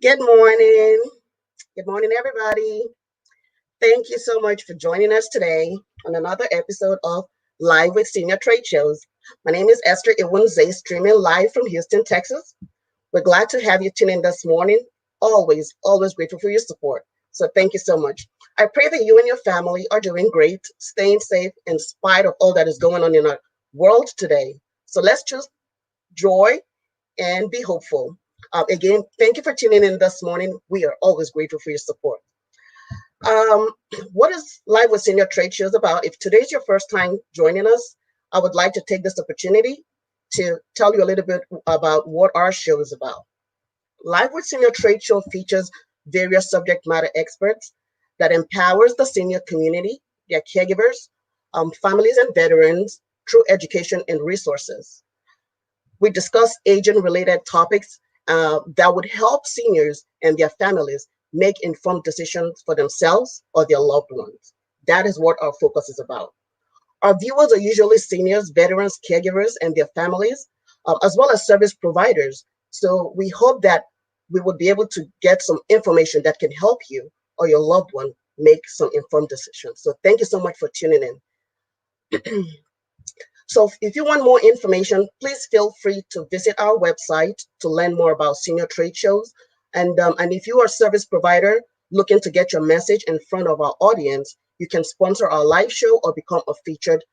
Good morning. Good morning, everybody. Thank you so much for joining us today on another episode of Live with Senior Trade Shows. My name is 𝐿, streaming live from Houston, Texas. We're glad to have you tune in this morning. Always grateful for your support. So thank you so much. I pray that you and your family are doing great, staying safe in spite of all that is going on in our world today. So let's choose joy and be hopeful. Again, thank you for tuning in this morning. We are always grateful for your support. What is Live with Senior Trade Shows about? If today's your first time joining us, I would like to take this opportunity to tell you a little bit about what our show is about. Live with Senior Trade Show features various subject matter experts that empowers the senior community, their caregivers, families and veterans through education and resources. We discuss aging-related topics that would help seniors and their families make informed decisions for themselves or their loved ones. That is what our focus is about. Our viewers are usually seniors, veterans, caregivers, and their families, as well as service providers. So we hope that we would be able to get some information that can help you or your loved one make some informed decisions. So thank you so much for tuning in. So if you want more information, please feel free to visit our website to learn more about senior trade shows. And if you are a service provider looking to get your message in front of our audience, you can sponsor our live show or become a featured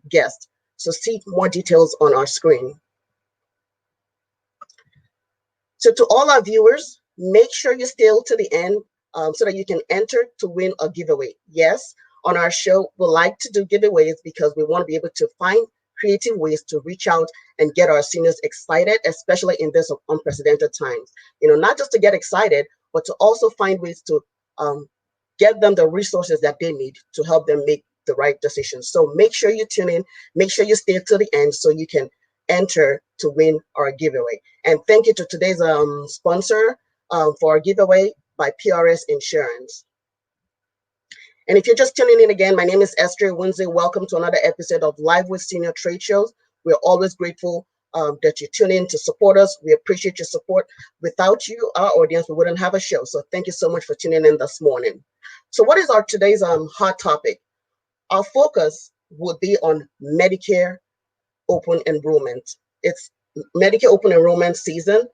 guest. So see more details on our screen. So to all our viewers, make sure you stay to the end so that you can enter to win a giveaway. Yes, on our show, we like to do giveaways because we want to be able to find creative ways to reach out and get our seniors excited, especially in this unprecedented times. You know, not just to get excited, but to also find ways to get them the resources that they need to help them make the right decisions. So make sure you tune in, make sure you stay to the end so you can enter to win our giveaway. And thank you to today's sponsor for our giveaway by PRS Insurance. And if you're just tuning in again, my name is 𝐿. Welcome to another episode of Live with Senior Trade Shows. We're always grateful that you tune in to support us. We appreciate your support. Without you, our audience, we wouldn't have a show. So thank you so much for tuning in this morning. So what is our today's hot topic? Our focus would be on Medicare Open Enrollment. It's Medicare Open Enrollment season,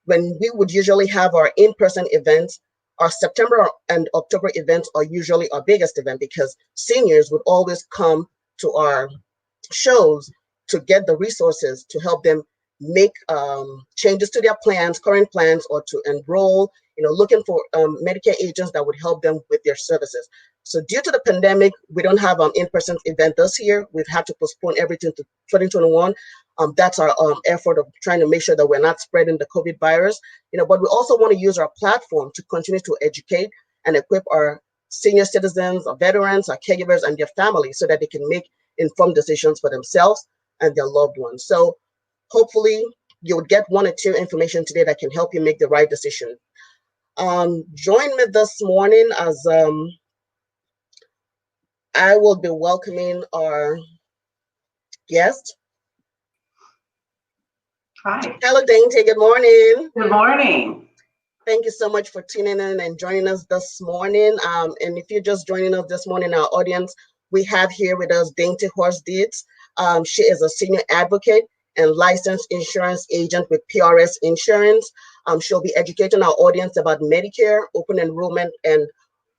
when we would usually have our in-person events. Our September and October events are usually our biggest event because seniors would always come to our shows to get the resources to help them make changes to their plans, current plans, or to enroll, looking for Medicare agents that would help them with their services. So due to the pandemic, we don't have an in-person event this year. We've had to postpone everything to 2021. That's our effort of trying to make sure that we're not spreading the COVID virus, but we also want to use our platform to continue to educate and equip our senior citizens, our veterans, our caregivers, and their families so that they can make informed decisions for themselves and their loved ones. So hopefully you would get one or two information today that can help you make the right decision. Join me this morning as I will be welcoming our guest. Hi. Hello, Dainty. Good morning. Good morning. Thank you so much for tuning in and joining us this morning. And if you're just joining us this morning, our audience, we have here with us 𝐷𝐸. She is a senior advocate and licensed insurance agent with PRS Insurance. She'll be educating our audience about Medicare, open enrollment, and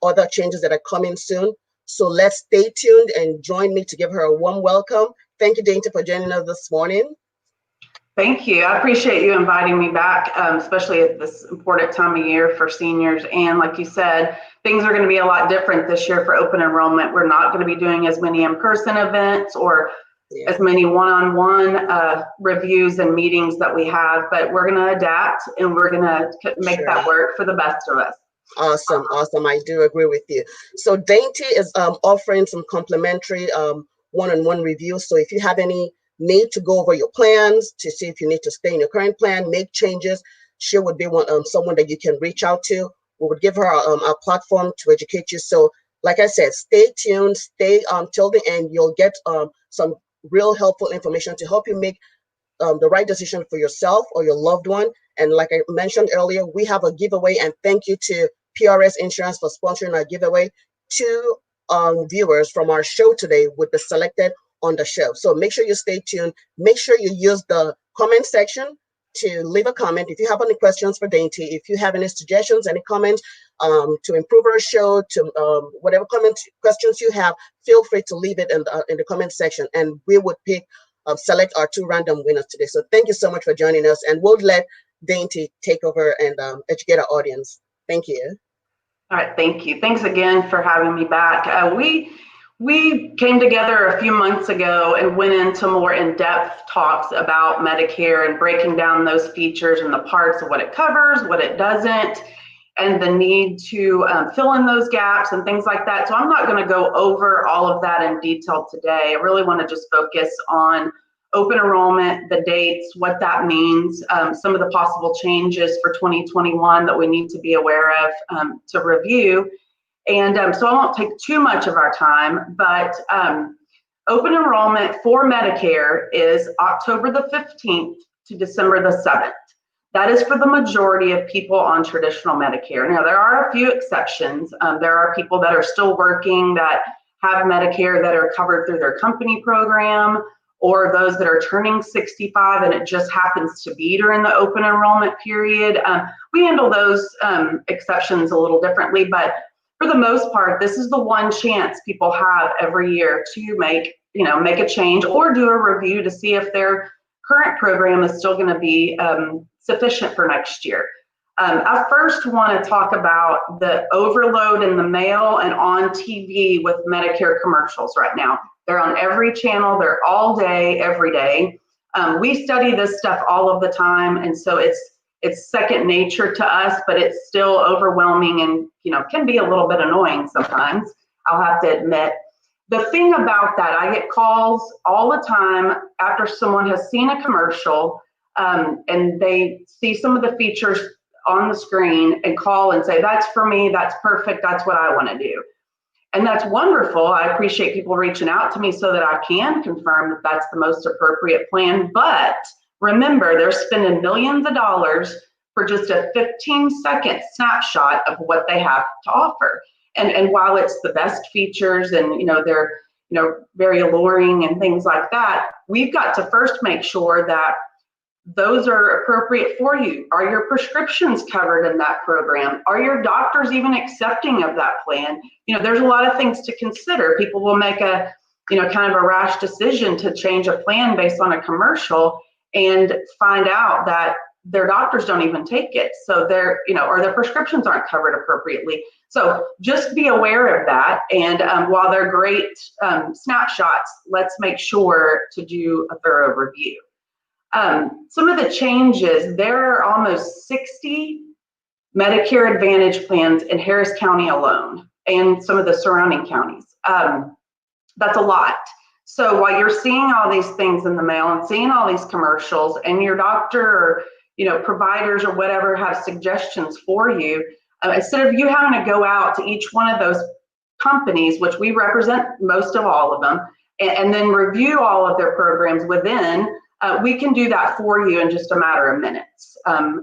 other changes that are coming soon. So let's stay tuned and join me to give her a warm welcome. Thank you, Dainty, for joining us this morning. Thank you. I appreciate you inviting me back, especially at this important time of year for seniors. And like you said, things are going to be a lot different this year for open enrollment. We're not going to be doing as many in-person events or as many one-on-one reviews and meetings that we have, but we're going to adapt and we're going to make that work for the best of us. Awesome. I do agree with you. So Dainty is offering some complimentary one-on-one reviews. So if you have any need to go over your plans to see if you need to stay in your current plan, make changes, she would be someone that you can reach out to. We would give her our platform to educate you. So like I said, stay tuned, stay till the end. You'll get some real helpful information to help you make the right decision for yourself or your loved one And like I mentioned earlier, we have a giveaway, and thank you to PRS Insurance for sponsoring our giveaway. 2 viewers from our show today would be selected on the show. So make sure you stay tuned. Make sure you use the comment section to leave a comment. If you have any questions for Dainty, if you have any suggestions, any comments to improve our show, to whatever questions you have, feel free to leave it in the comment section, and we would select our 2 random winners today. So thank you so much for joining us, and we'll let Dainty take over and educate our audience. Thank you. All right, thank you. Thanks again for having me back. We came together a few months ago and went into more in-depth talks about Medicare and breaking down those features and the parts of what it covers, what it doesn't, and the need to fill in those gaps and things like that. So I'm not going to go over all of that in detail today. I really want to just focus on open enrollment, the dates, what that means, some of the possible changes for 2021 that we need to be aware of to review. And so I won't take too much of our time, but open enrollment for Medicare is October the 15th to December the 7th. That is for the majority of people on traditional Medicare. Now, there are a few exceptions. There are people that are still working that have Medicare that are covered through their company program, or those that are turning 65 and it just happens to be during the open enrollment period. We handle those exceptions a little differently, but for the most part, this is the one chance people have every year to make a change or do a review to see if their current program is still going to be sufficient for next year. I first want to talk about the overload in the mail and on TV with Medicare commercials right now. They're on every channel, they're all day, every day. We study this stuff all of the time, and so it's second nature to us, but it's still overwhelming and can be a little bit annoying sometimes, I'll have to admit. The thing about that, I get calls all the time after someone has seen a commercial and they see some of the features on the screen and call and say, that's for me, that's perfect, that's what I want to do. And that's wonderful. I appreciate people reaching out to me so that I can confirm that that's the most appropriate plan. But remember, they're spending millions of dollars for just a 15-second snapshot of what they have to offer. And while it's the best features and they're very alluring and things like that, we've got to first make sure that those are appropriate for you. Are your prescriptions covered in that program? Are your doctors even accepting of that plan? There's a lot of things to consider. People will make a kind of a rash decision to change a plan based on a commercial and find out that their doctors don't even take it. So or their prescriptions aren't covered appropriately. So just be aware of that. And while they're great snapshots, let's make sure to do a thorough review. Some of the changes, there are almost 60 Medicare Advantage plans in Harris County alone and some of the surrounding counties. That's a lot. So while you're seeing all these things in the mail and seeing all these commercials and your doctor or providers or whatever have suggestions for you, instead of you having to go out to each one of those companies, which we represent most of all of them, and then review all of their programs within, we can do that for you in just a matter of minutes, and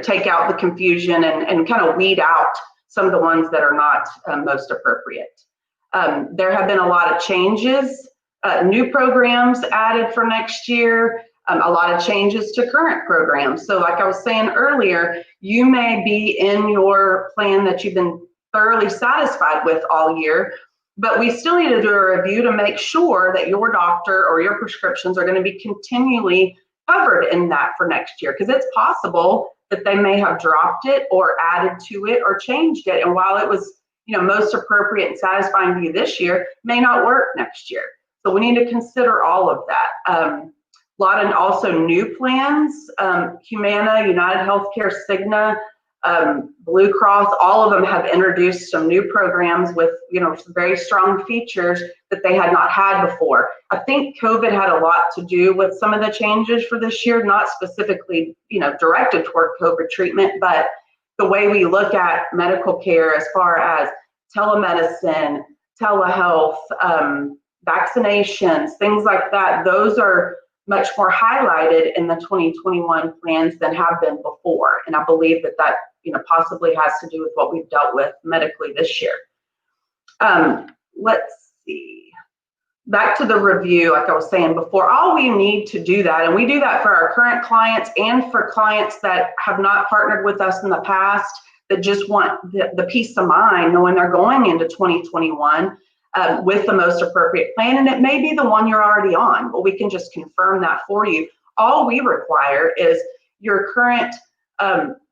take out the confusion and kind of weed out some of the ones that are not most appropriate. There have been a lot of changes, new programs added for next year, a lot of changes to current programs. So like I was saying earlier, you may be in your plan that you've been thoroughly satisfied with all year, but we still need to do a review to make sure that your doctor or your prescriptions are going to be continually covered in that for next year, because it's possible that they may have dropped it or added to it or changed it. And while it was most appropriate and satisfying to you this year, may not work next year. So we need to consider all of that. A lot of also new plans, Humana, United Healthcare, Cigna, Blue Cross, all of them have introduced some new programs with some very strong features that they had not had before. I think COVID had a lot to do with some of the changes for this year, not specifically directed toward COVID treatment, but the way we look at medical care as far as telemedicine, telehealth, vaccinations, things like that. Those are much more highlighted in the 2021 plans than have been before. And I believe that that, possibly has to do with what we've dealt with medically this year. Let's see. Back to the review, like I was saying before, all we need to do that, and we do that for our current clients and for clients that have not partnered with us in the past, that just want the peace of mind knowing they're going into 2021 with the most appropriate plan, and it may be the one you're already on, but we can just confirm that for you. All we require is your current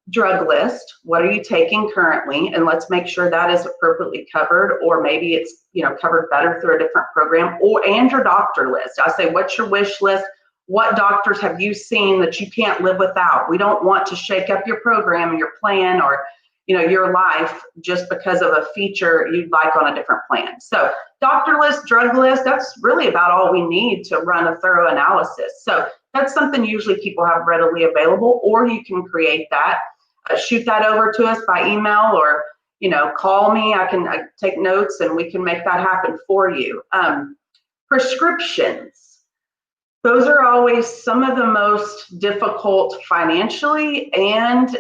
drug list. What are you taking currently? And let's make sure that is appropriately covered, or maybe it's covered better through a different program, and your doctor list. I say, what's your wish list? What doctors have you seen that you can't live without? We don't want to shake up your program and your plan, or your life, just because of a feature you'd like on a different plan. So doctor list, drug list, that's really about all we need to run a thorough analysis. So that's something usually people have readily available, or you can create that, shoot that over to us by email, or call me. I can take notes and we can make that happen for you. Prescriptions, those are always some of the most difficult financially and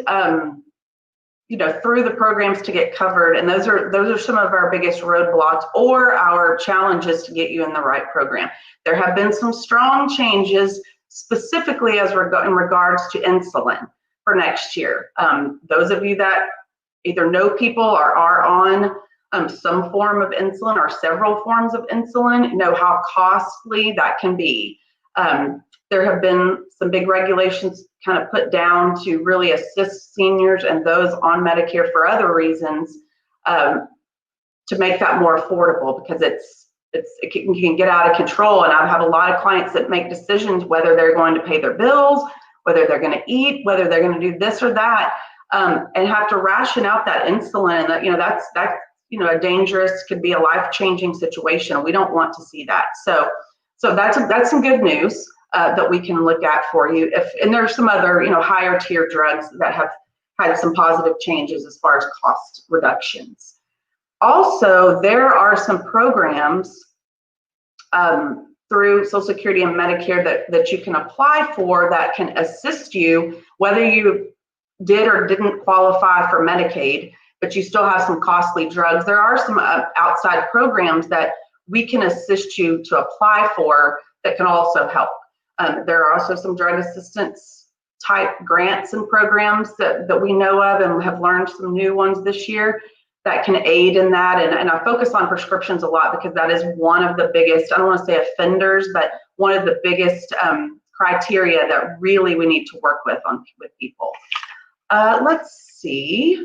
through the programs to get covered, and those are some of our biggest roadblocks or our challenges to get you in the right program. There have been some strong changes, specifically in regards to insulin for next year. Those of you that either know people or are on some form of insulin or several forms of insulin know how costly that can be. There have been some big regulations kind of put down to really assist seniors and those on Medicare for other reasons to make that more affordable, because it can get out of control. And I've had a lot of clients that make decisions whether they're going to pay their bills, whether they're going to eat, whether they're going to do this or that, and have to ration out that insulin. That's a dangerous, could be a life-changing situation. We don't want to see that. So that's some good news that we can look at for you. And there's some other, higher tier drugs that have had some positive changes as far as cost reductions. Also, there are some programs through Social Security and Medicare that you can apply for that can assist you, whether you did or didn't qualify for Medicaid, but you still have some costly drugs. There are some outside programs that we can assist you to apply for that can also help. There are also some drug assistance type grants and programs that we know of, and have learned some new ones this year that can aid in that. And I focus on prescriptions a lot because that is one of the biggest, I don't want to say offenders, but one of the biggest criteria that really we need to work with people. Let's see.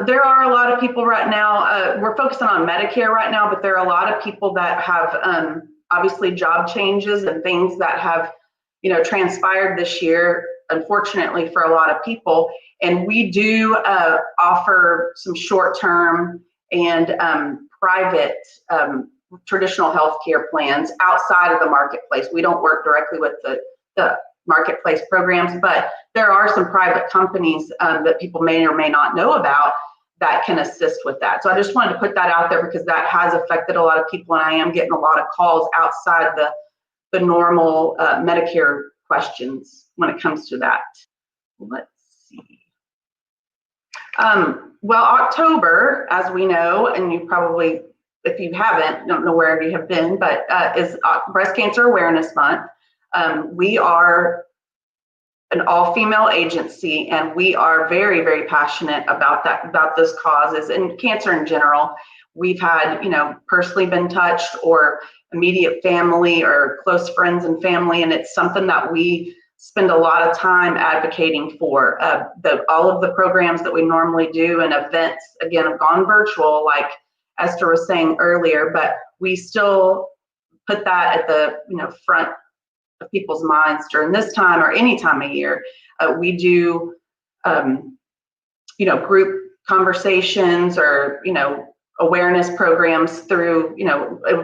There are a lot of people right now, we're focusing on Medicare right now, but there are a lot of people that have obviously job changes and things that have transpired this year, unfortunately for a lot of people. And we do offer some short-term and private traditional healthcare plans outside of the marketplace. We don't work directly with the marketplace programs, but there are some private companies that people may or may not know about that can assist with that. So I just wanted to put that out there because that has affected a lot of people, and I am getting a lot of calls outside the normal Medicare questions when it comes to that. Let's see. Well, October, as we know, and you probably, if you haven't, don't know where you have been, but is Breast Cancer Awareness Month. We are an all-female agency, and we are very, very passionate about those causes and cancer in general. We've had, personally been touched, or immediate family or close friends and family, and it's something that we spend a lot of time advocating for. All of the programs that we normally do and events, again, have gone virtual, like Esther was saying earlier, but we still put that at the front of people's minds during this time or any time of year. We do, group conversations or, awareness programs through,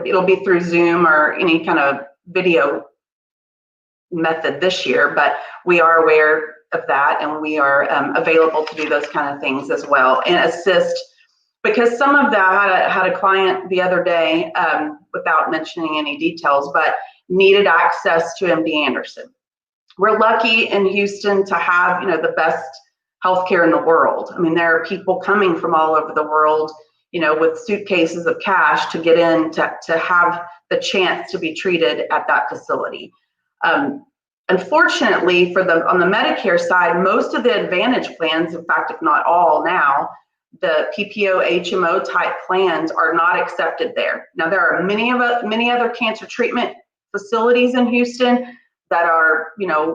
it'll be through Zoom or any kind of video method this year, but we are aware of that, and we are available to do those kind of things as well and assist. Because some of that, I had a client the other day, without mentioning any details, but needed access to MD Anderson. We're lucky in Houston to have, the best healthcare in the world. I mean, there are people coming from all over the world, with suitcases of cash to get in to have the chance to be treated at that facility. Unfortunately, on the Medicare side, most of the Advantage plans, in fact, if not all now, the PPO HMO type plans are not accepted there. Now, there are many other cancer treatment facilities in Houston that are,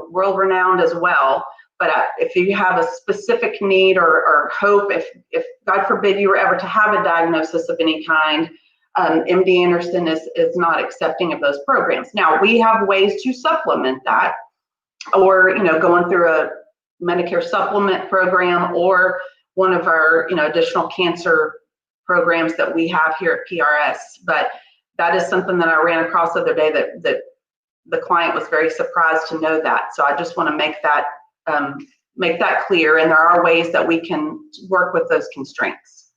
world-renowned as well. But if you have a specific need or hope, if God forbid you were ever to have a diagnosis of any kind, MD Anderson is not accepting of those programs. Now, we have ways to supplement that, or going through a Medicare supplement program, or one of our additional cancer programs that we have here at PRS. But that is something that I ran across the other day that the client was very surprised to know that. So I just want to make that clear, and there are ways that we can work with those constraints.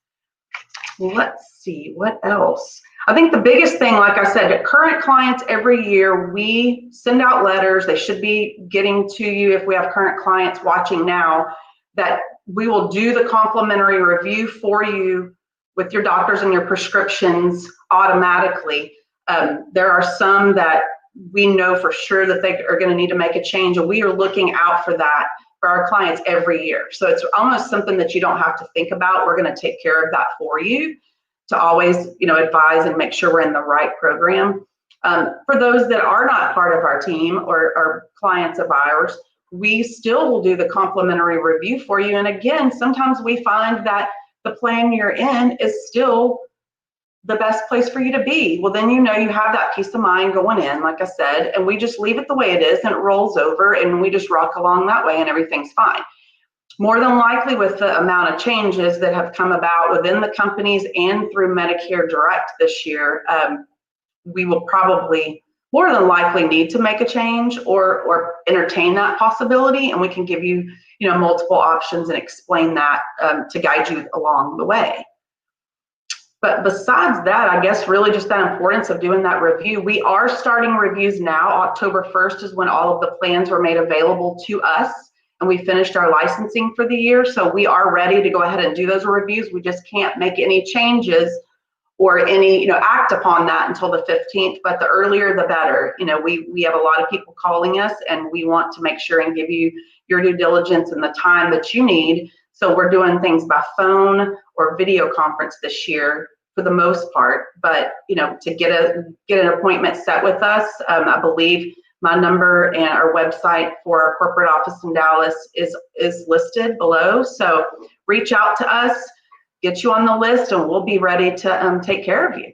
Let's see, what else? I think the biggest thing, like I said, current clients every year, we send out letters. They should be getting to you if we have current clients watching now, that we will do the complimentary review for you with your doctors and your prescriptions automatically. There are some that we know for sure that they are going to need to make a change, and we are looking out for that for our clients every year. So it's almost something that you don't have to think about. We're going to take care of that for you, to always, advise and make sure we're in the right program. For those that are not part of our team or clients of ours, we still will do the complimentary review for you. And again, sometimes we find that the plan you're in is still the best place for you to be. Well, then you have that peace of mind going in, like I said, and we just leave it the way it is, and it rolls over, and we just rock along that way, and everything's fine. More than likely, with the amount of changes that have come about within the companies and through Medicare Direct this year, we will probably more than likely need to make a change or entertain that possibility, and we can give you, multiple options and explain that to guide you along the way. But besides that, I guess really just that importance of doing that review. We are starting reviews now. October 1st is when all of the plans were made available to us, and we finished our licensing for the year. So we are ready to go ahead and do those reviews. We just can't make any changes or any, act upon that until the 15th, but the earlier the better. We have a lot of people calling us, and we want to make sure and give you your due diligence and the time that you need. So we're doing things by phone or video conference this year for the most part. But, to get an appointment set with us, I believe my number and our website for our corporate office in Dallas is listed below. So reach out to us, get you on the list, and we'll be ready to take care of you.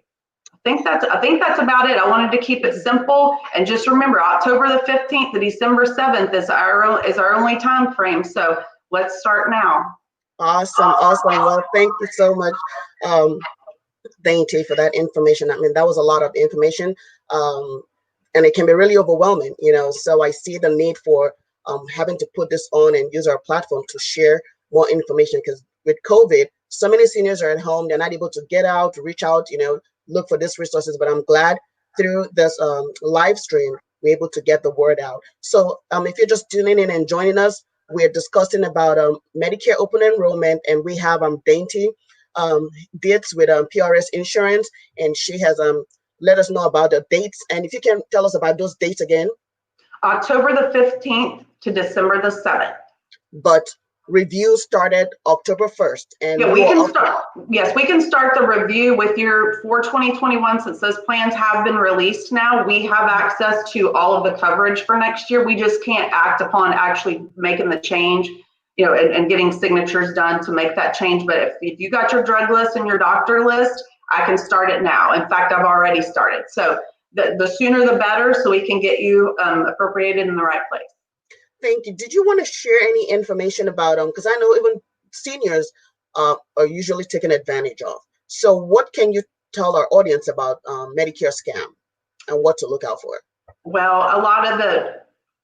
I think that's about it. I wanted to keep it simple, and just remember, October the 15th to December 7th is our only time frame. So let's start now. Awesome. Well, thank you so much, Dainty, for that information. I mean, that was a lot of information, and it can be really overwhelming, so I see the need for having to put this on and use our platform to share more information, because with COVID, so many seniors are at home. They're not able to get out, reach out, look for these resources. But I'm glad through this live stream, we're able to get the word out. So if you're just tuning in and joining us, we're discussing about Medicare Open Enrollment, and we have Dainty Dietz with PRS Insurance, and she has let us know about the dates. And if you can tell us about those dates again. October the 15th to December the 7th. But review started October 1st. And yeah, we can start. Yes, we can start the review with your for 2021. Since those plans have been released now, we have access to all of the coverage for next year. We just can't act upon actually making the change, and getting signatures done to make that change. But if you got your drug list and your doctor list, I can start it now. In fact, I've already started. So the sooner the better, so we can get you appropriated in the right place. Thank you. Did you want to share any information about because I know even seniors are usually taken advantage of. So what can you tell our audience about Medicare scam and what to look out for? Well,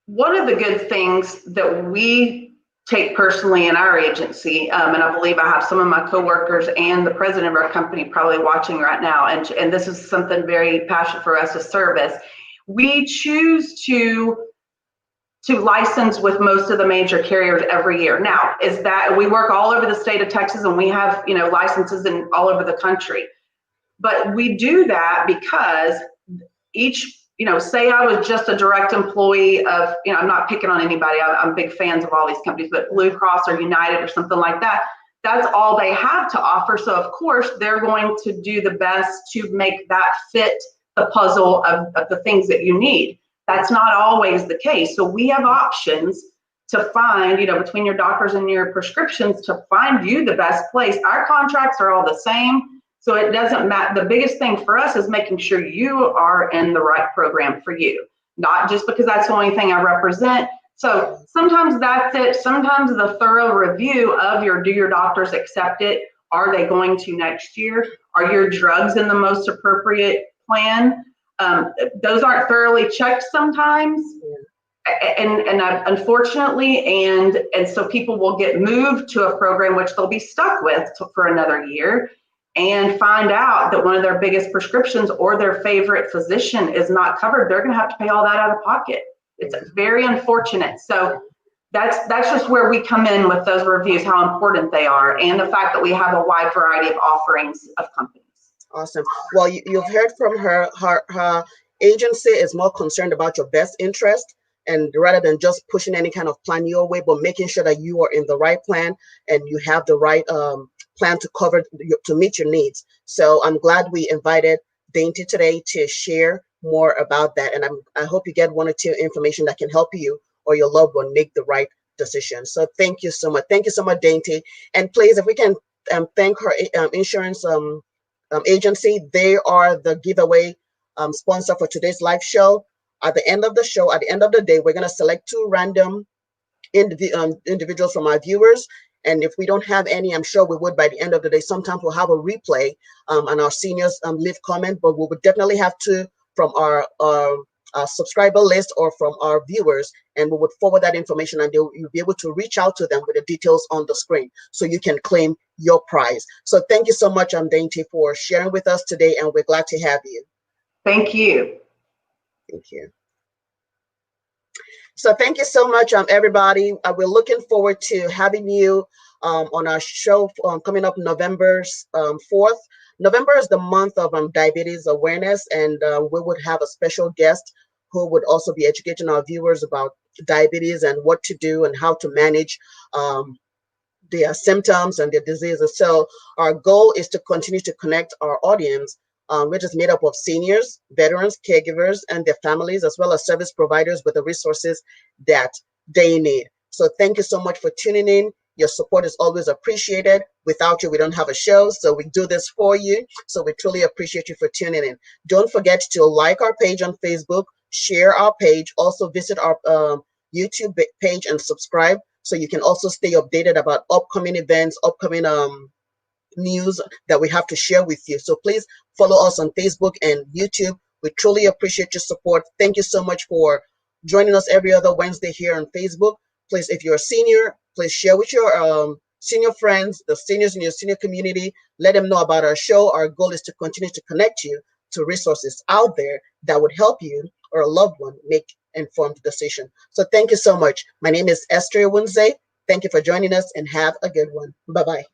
one of the good things that we take personally in our agency, and I believe I have some of my coworkers and the president of our company probably watching right now, and this is something very passionate for us as service. We choose to license with most of the major carriers every year. Now, is that we work all over the state of Texas, and we have, you know, licenses in all over the country. But we do that because each, you know, say I was just a direct employee of, you know, I'm not picking on anybody. I'm big fans of all these companies, but Blue Cross or United or something like that, that's all they have to offer. So of course they're going to do the best to make that fit the puzzle of the things that you need. That's not always the case. So we have options to find, you know, between your doctors and your prescriptions, to find you the best place. Our contracts are all the same, so it doesn't matter. The biggest thing for us is making sure you are in the right program for you, not just because that's the only thing I represent. So sometimes that's it. Sometimes the thorough review of do your doctors accept it? Are they going to next year? Are your drugs in the most appropriate plan? Those aren't thoroughly checked sometimes, and unfortunately, and so people will get moved to a program which they'll be stuck with for another year, and find out that one of their biggest prescriptions or their favorite physician is not covered. They're going to have to pay all that out of pocket. It's very unfortunate. So that's just where we come in with those reviews, how important they are, and the fact that we have a wide variety of offerings of companies. Awesome. Well, you've heard from her. Her agency is more concerned about your best interest, and rather than just pushing any kind of plan your way, but making sure that you are in the right plan and you have the right plan to cover, to meet your needs. So I'm glad we invited Dainty today to share more about that. And I hope you get one or two information that can help you or your loved one make the right decision. So thank you so much. Thank you so much, Dainty. And please, if we can thank her insurance agency. They are the giveaway sponsor for today's live show. At the end of the show, at the end of the day, we're going to select two random individuals from our viewers. And if we don't have any, I'm sure we would by the end of the day. Sometimes we'll have a replay and our seniors leave comment, but we would definitely have two from our subscriber list or from our viewers, and we would forward that information, and you'll be able to reach out to them with the details on the screen so you can claim your prize. So thank you so much, Dainty, for sharing with us today, and we're glad to have you. Thank you. Thank you. So thank you so much, everybody. We're looking forward to having you on our show coming up November 4th. November is the month of diabetes awareness, and we would have a special guest who would also be educating our viewers about diabetes and what to do and how to manage their symptoms and their diseases. So our goal is to continue to connect our audience, which is made up of seniors, veterans, caregivers, and their families, as well as service providers with the resources that they need. So thank you so much for tuning in. Your support is always appreciated. Without you, we don't have a show, so we do this for you. So we truly appreciate you for tuning in. Don't forget to like our page on Facebook, share our page, also visit our YouTube page and subscribe so you can also stay updated about upcoming events, upcoming news that we have to share with you. So please follow us on Facebook and YouTube. We truly appreciate your support. Thank you so much for joining us every other Wednesday here on Facebook. Please, if you're a senior, please share with your senior friends, the seniors in your senior community. Let them know about our show. Our goal is to continue to connect you to resources out there that would help you or a loved one make informed decision. So thank you so much. My name is 𝐿𝐶. Thank you for joining us, and have a good one. Bye-bye.